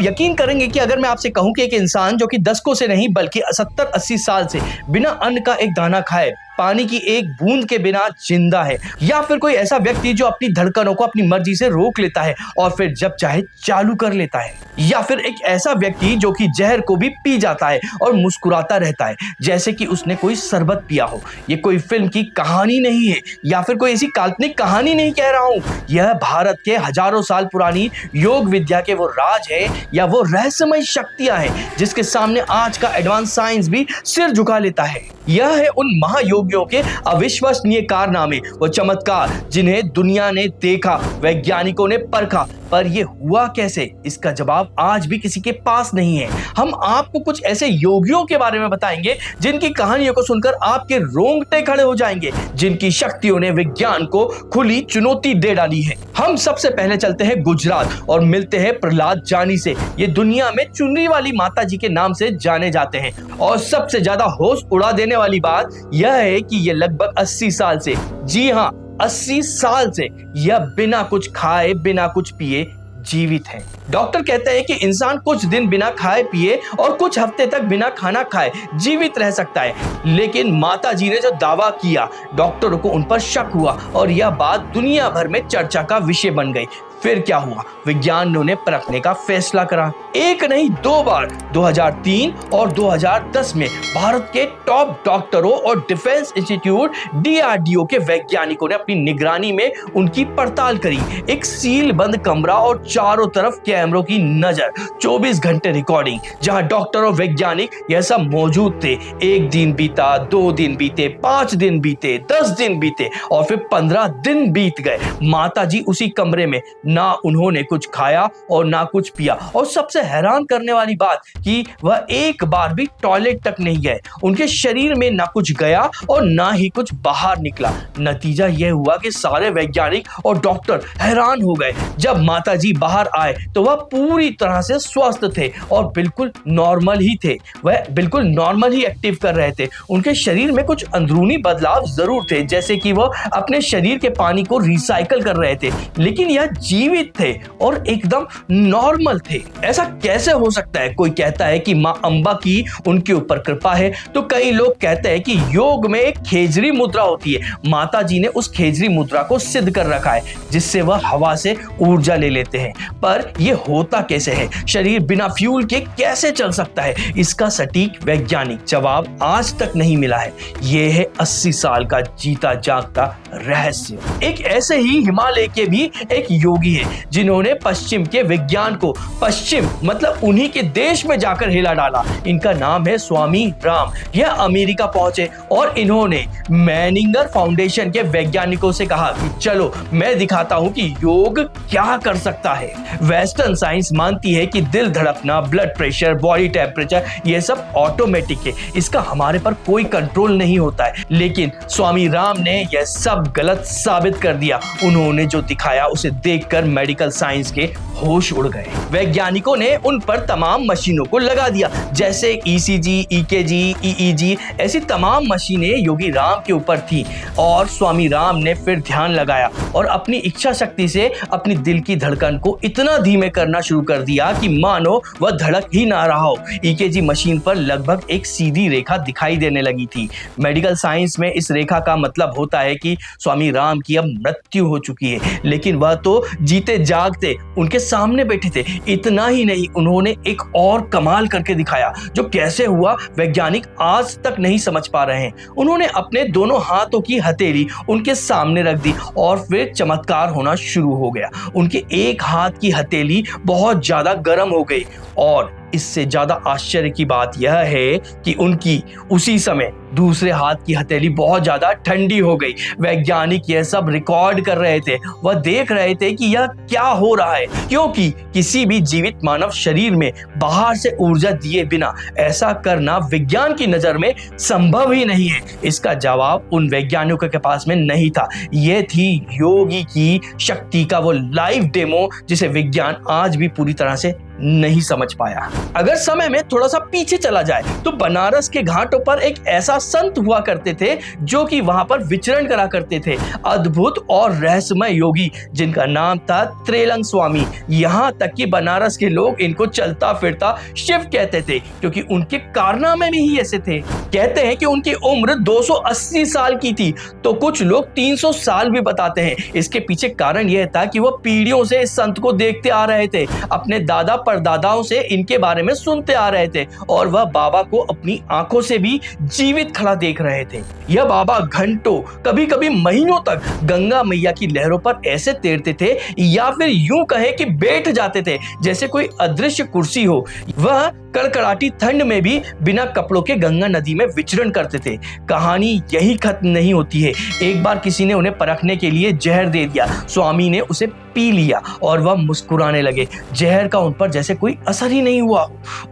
यकीन करेंगे कि अगर मैं आपसे कहूं कि एक इंसान जो कि दशकों से नहीं बल्कि 70-80 साल से बिना अन्न का एक दाना खाए, पानी की एक बूंद के बिना जिंदा है, या फिर कोई ऐसा व्यक्ति जो अपनी धड़कनों को अपनी मर्जी से रोक लेता है और फिर जब चाहे चालू कर लेता है, या फिर एक ऐसा व्यक्ति जो कि जहर को भी पी जाता है और मुस्कुराता रहता है जैसे कि उसने कोई शरबत पिया हो। ये कोई फिल्म की कहानी नहीं है या फिर कोई ऐसी काल्पनिक कहानी नहीं कह रहा हूं। यह भारत के हजारों साल पुरानी योग विद्या के वो राज है या वो रहस्यमय शक्तियां हैं जिसके सामने आज का एडवांस साइंस भी सिर झुका लेता है। यह है उन महायोगियों के अविश्वसनीय कारनामे, वो चमत्कार जिन्हें दुनिया ने देखा, वैज्ञानिकों ने परखा, पर यह हुआ कैसे, इसका जवाब आज भी किसी के पास नहीं है। हम आपको कुछ ऐसे योगियों के बारे में बताएंगे जिनकी कहानियों को सुनकर आपके रोंगटे खड़े हो जाएंगे, जिनकी शक्तियों ने विज्ञान को खुली चुनौती दे डाली है। हम सबसे पहले चलते हैं गुजरात और मिलते हैं प्रहलाद जानी से। ये दुनिया में चुनरी वाली माता जी के नाम से जाने जाते हैं और सबसे ज्यादा होश उड़ा देने वाली बात यह है कि ये लगभग 80 साल से, जी हाँ 80 साल से यह बिना कुछ खाए बिना कुछ पिए जीवित है। डॉक्टर कहते हैं कि इंसान कुछ दिन बिना खाए पिए और कुछ हफ्ते तक बिना खाना खाए जीवित रह सकता है, लेकिन माता जी ने जो दावा किया, डॉक्टरों को उन पर शक हुआ और यह बात दुनिया भर में चर्चा का विषय बन गई। फिर क्या हुआ, विज्ञान ने परखने का फैसला करा। एक नहीं 2 बार 2003 और 2010 में भारत के टॉप डॉक्टरों और डिफेंस इंस्टीट्यूट DRDO के वैज्ञानिकों ने अपनी निगरानी में उनकी पड़ताल करी। एक सील बंद कमरा और चारों तरफ कैमरों की नजर, 24 घंटे रिकॉर्डिंग, जहां डॉक्टर और वैज्ञानिक यह सब मौजूद थे। 1 दिन बीता, 2 दिन बीते, 5 दिन बीते, 10 दिन बीते और फिर 15 दिन बीत गए। माता जी उसी कमरे में, ना उन्होंने कुछ खाया और ना कुछ पिया, और सबसे हैरान करने वाली बात कि वह एक बार भी टॉयलेट तक नहीं गए। उनके शरीर में ना कुछ गया और ना ही कुछ बाहर निकला। नतीजा यह हुआ कि सारे वैज्ञानिक और डॉक्टर हैरान हो गए। जब माताजी बाहर आए तो वह पूरी तरह से स्वस्थ थे और बिल्कुल नॉर्मल ही थे। वह बिल्कुल नॉर्मल ही एक्टिव कर रहे थे। उनके शरीर में कुछ अंदरूनी बदलाव जरूर थे, जैसे कि वह अपने शरीर के पानी को रिसाइकल कर रहे थे, लेकिन यह जीवित थे और एकदम नॉर्मल थे। ऐसा कैसे हो सकता है? कोई कहता है कि मां अंबा की उनके ऊपर कृपा है, तो कई लोग कहते हैं कि योग में एक खेजरी मुद्रा होती है। माता जी ने उस खेजरी मुद्रा को सिद्ध कर रखा है जिससे वह हवा से ऊर्जा ले लेते हैं। पर यह होता कैसे है? शरीर बिना फ्यूल के कैसे चल सकता है? इसका सटीक वैज्ञानिक जवाब आज तक नहीं मिला है। यह है 80 साल का जीता जागता रहस्य। एक ऐसे ही हिमालय के भी एक योगी है जिन्होंने पश्चिम के विज्ञान को, पश्चिम मतलब उन्हीं के देश में जाकर हिला डाला। इनका नाम है स्वामी राम। यह अमेरिका पहुंचे और इन्होंने मैनिंगर फाउंडेशन के वैज्ञानिकों से कहा कि चलो मैं दिखाता हूं कि योग क्या कर सकता है। वेस्टर्न साइंस मानती है कि दिल धड़कना, ब्लड प्रेशर, बॉडी टेम्परेचर ये सब ऑटोमेटिक है, इसका हमारे पर कोई कंट्रोल नहीं होता है। लेकिन स्वामी राम ने यह सब गलत साबित कर दिया। उन्होंने जो दिखाया उसे देखकर मेडिकल साइंस के होश उड़ गए। वैज्ञानिकों ने उन पर तमाम मशीनों को लगा दिया, जैसे ECG, EKG, EEG, ऐसी तमाम मशीनें योगी राम के ऊपर थी। और स्वामी राम ने फिर ध्यान लगाया और अपनी इच्छा शक्ति से अपनी दिल की धड़कन को इतना धीमे करना शुरू कर दिया कि मानो वह धड़क ही ना रहा हो। EKG मशीन पर लगभग एक सीधी रेखा दिखाई देने लगी थी। मेडिकल साइंस में इस रेखा का मतलब होता है कि स्वामी राम की अब मृत्यु हो चुकी है, लेकिन वह तो जीते जागते उनके सामने बैठे थे। इतना ही नहीं, उन्होंने एक और कमाल करके दिखाया, जो कैसे हुआ वैज्ञानिक आज तक नहीं समझ पा रहे हैं। उन्होंने अपने दोनों हाथों की हथेली उनके सामने रख दी और फिर चमत्कार होना शुरू हो गया। उनके एक हाथ की हथेली बहुत ज्यादा गर्म हो गई और इससे ज्यादा आश्चर्य की बात यह है कि उनकी उसी समय दूसरे हाथ की हथेली बहुत ज्यादा ठंडी हो गई। वैज्ञानिक यह सब रिकॉर्ड कर रहे थे, वह देख रहे थे कि यह क्या हो रहा है, क्योंकि किसी भी जीवित मानव शरीर में बाहर से ऊर्जा दिए बिना ऐसा करना विज्ञान की नजर में संभव ही नहीं है। इसका जवाब उन वैज्ञानिकों के पास में नहीं था। यह थी योगी की शक्ति का वो लाइव डेमो जिसे विज्ञान आज भी पूरी तरह से नहीं समझ पाया। अगर समय में थोड़ा सा पीछे चला जाए तो बनारस के घाटों पर एक ऐसा संत हुआ करते थे जो कि वहां पर विचरण करा करते थे, अद्भुत और रहस्यमय योगी जिनका नाम था त्रेलंग स्वामी। यहाँ तक कि बनारस के लोग इनको चलता फिरता शिव कहते थे क्योंकि उनके कारनामे भी ही ऐसे थे। कहते हैं कि उनकी उम्र 280 साल की थी, तो कुछ लोग 300 साल भी बताते हैं। इसके पीछे कारण यह था कि वह पीढ़ियों से इस संत को देखते आ रहे थे, अपने दादा परदादाओं से इनके बारे में सुनते आ रहे थे और वह बाबा को अपनी आंखों से भी जीवित खड़ा देख रहे थे। यह बाबा घंटों, कभी कभी महीनों तक गंगा मैया की लहरों पर ऐसे तैरते थे या फिर यूं कहे कि बैठ जाते थे जैसे कोई अदृश्य कुर्सी हो। वह कड़कड़ाटी ठंड में भी बिना कपड़ों के गंगा नदी में विचरण करते थे। कहानी यही खत्म नहीं होती है। एक बार किसी ने उन्हें परखने के लिए जहर दे दिया। स्वामी ने उसे पी लिया और वह मुस्कुराने लगे। जहर का उन पर जैसे कोई असर ही नहीं हुआ।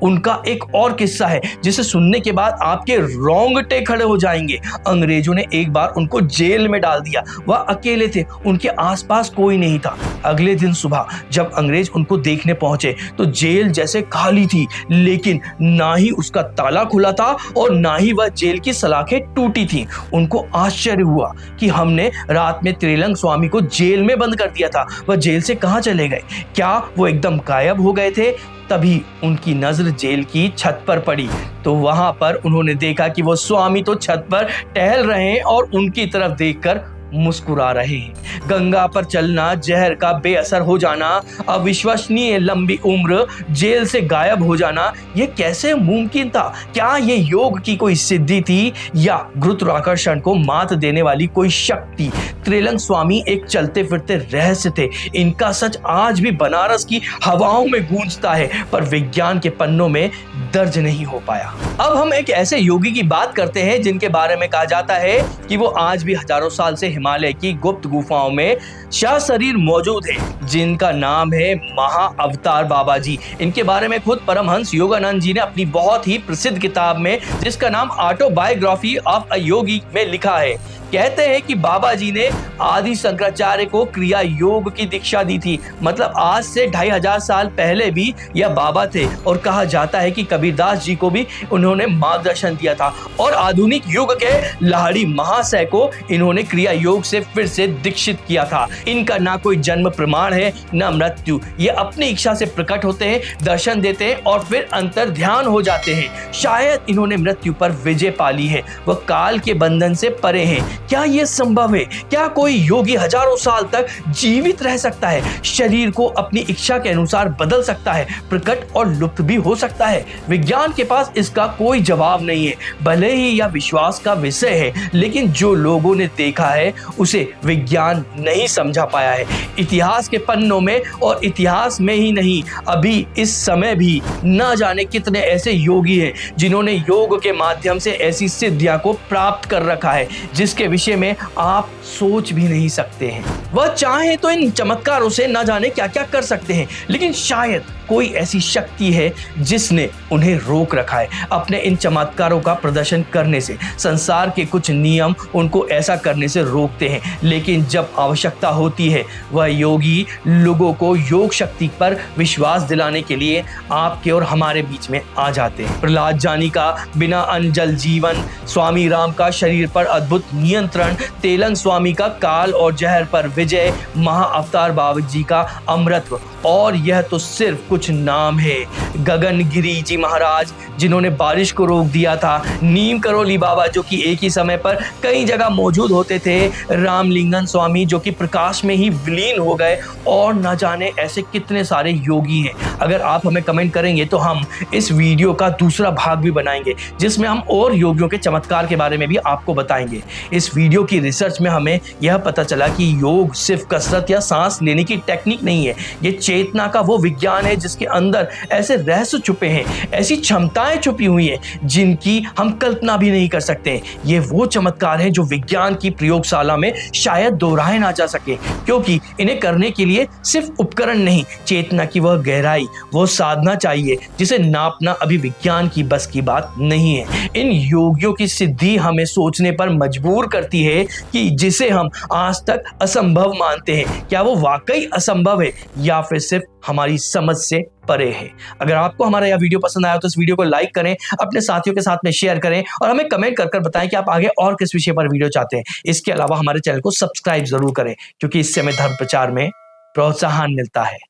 उनका एक और किस्सा है जिसे सुनने के बाद आपके रोंगटे खड़े हो जाएंगे। अंग्रेजों ने एक बार उनको जेल में डाल दिया। वह अकेले थे, उनके आसपास कोई नहीं था। अगले दिन सुबह जब अंग्रेज उनको देखने पहुंचे तो जेल जैसे खाली थी, लेकिन ना ही उसका ताला खुला था और ना ही वह जेल की सलाखें टूटी थी। उनको आश्चर्य हुआ कि हमने रात में त्रिलंग स्वामी को जेल में बंद कर दिया था। वह जेल से कहां चले गए? क्या वो एकदम गायब हो गए थे? तभी उनकी नजर जेल की छत पर पड़ी तो वहां पर उन्होंने देखा कि वो स्वामी तो छत पर टहल रहे हैं और उनकी तरफ देखकर मुस्कुरा रहे हैं। गंगा पर चलना, जहर का बेअसर हो जाना, अविश्वसनीय लंबी उम्र, जेल से गायब हो जाना, ये कैसे मुमकिन था? क्या ये योग की कोई सिद्धि थी या गुरुत्वाकर्षण को मात देने वाली कोई शक्ति? त्रिलंग स्वामी एक चलते फिरते रहस्य थे। इनका सच आज भी बनारस की हवाओं में गूंजता है, पर विज्ञान के पन्नों में दर्ज नहीं हो पाया। अब हम एक ऐसे योगी की बात करते हैं जिनके बारे में कहा जाता है कि वो आज भी हजारों साल से हिमालय की गुप्त गुफाओं में सशरीर मौजूद है, जिनका नाम है महा अवतार बाबा जी। इनके बारे में खुद परमहंस योगानंद जी ने अपनी बहुत ही प्रसिद्ध किताब में, जिसका नाम ऑटोबायोग्राफी ऑफ अ योगी में लिखा है। कहते हैं कि बाबा जी ने आदि शंकराचार्य को क्रिया योग की दीक्षा दी थी। मतलब आज से 2500 साल पहले भी यह बाबा थे और कहा जाता है कि कबीरदास जी को भी उन्होंने मार्गदर्शन दिया था और आधुनिक युग के लाहिड़ी महाशय को इन्होंने क्रिया योग से फिर से दीक्षित किया था। इनका ना कोई जन्म प्रमाण है ना मृत्यु। ये अपनी इच्छा से प्रकट होते हैं, दर्शन देते हैं और फिर अंतर ध्यान हो जाते हैं। शायद इन्होंने मृत्यु पर विजय पा ली है, वह काल के बंधन से परे हैं। क्या यह संभव है? क्या कोई योगी हजारों साल तक जीवित रह सकता है, शरीर को अपनी इच्छा के अनुसार बदल सकता है, प्रकट और लुप्त भी हो सकता है? विज्ञान के पास इसका कोई जवाब नहीं है। भले ही यह विश्वास का विषय है, लेकिन जो लोगों ने देखा है उसे विज्ञान नहीं समझा पाया है। इतिहास के पन्नों में और इतिहास में ही नहीं, अभी इस समय भी न जाने कितने ऐसे योगी हैं जिन्होंने योग के माध्यम से ऐसी सिद्धियां को प्राप्त कर रखा है जिसके विषय में आप सोच भी नहीं सकते हैं। वह चाहे तो इन चमत्कारों से न जाने क्या क्या कर सकते हैं, लेकिन शायद कोई ऐसी शक्ति है जिसने उन्हें रोक रखा है अपने इन चमत्कारों का प्रदर्शन करने से। संसार के कुछ नियम उनको ऐसा करने से रोकते हैं, लेकिन जब आवश्यकता होती है वह योगी लोगों को योग शक्ति पर विश्वास दिलाने के लिए आपके और हमारे बीच में आ जाते हैं। प्रहलाद जानी का बिना अन्न जल जीवन, स्वामी राम का शरीर पर अद्भुत नियंत्रण, तेलंग स्वामी का काल और जहर पर विजय, महा अवतार बाबा जी का अमृतत्व, और यह तो सिर्फ कुछ नाम है। गगनगिरी जी महाराज जिन्होंने बारिश को रोक दिया था, नीम करोली बाबा जो कि एक ही समय पर कई जगह मौजूद होते थे, रामलिंगन स्वामी जो कि प्रकाश में ही विलीन हो गए, और न जाने ऐसे कितने सारे योगी हैं। अगर आप हमें कमेंट करेंगे तो हम इस वीडियो का दूसरा भाग भी बनाएंगे जिसमें हम और योगियों के चमत्कार के बारे में भी आपको बताएंगे। इस वीडियो की रिसर्च में हमें यह पता चला कि योग सिर्फ कसरत या सांस लेने की टेक्निक नहीं है, ये चेतना का वो विज्ञान है जिसके अंदर ऐसे रहस्य छुपे हैं, ऐसी क्षमताएं छुपी हुई हैं जिनकी हम कल्पना भी नहीं कर सकते। ये वो चमत्कार हैं जो विज्ञान की प्रयोगशाला में शायद दोहराए ना जा सके, क्योंकि इन्हें करने के लिए सिर्फ उपकरण नहीं, चेतना की वह गहराई, वो साधना चाहिए जिसे नापना अभी विज्ञान की बस की बात नहीं है। इन योगियों की सिद्धि हमें सोचने पर मजबूर करती है कि जिसे हम आज तक असंभव मानते हैं, क्या वो वाकई असंभव है या फिर सिर्फ हमारी समझ से से परे है। अगर आपको हमारा यह वीडियो पसंद आया तो इस वीडियो को लाइक करें, अपने साथियों के साथ में शेयर करें और हमें कमेंट कर बताएं कि आप आगे और किस विषय पर वीडियो चाहते हैं। इसके अलावा हमारे चैनल को सब्सक्राइब जरूर करें, क्योंकि इससे हमें धर्म प्रचार में प्रोत्साहन मिलता है।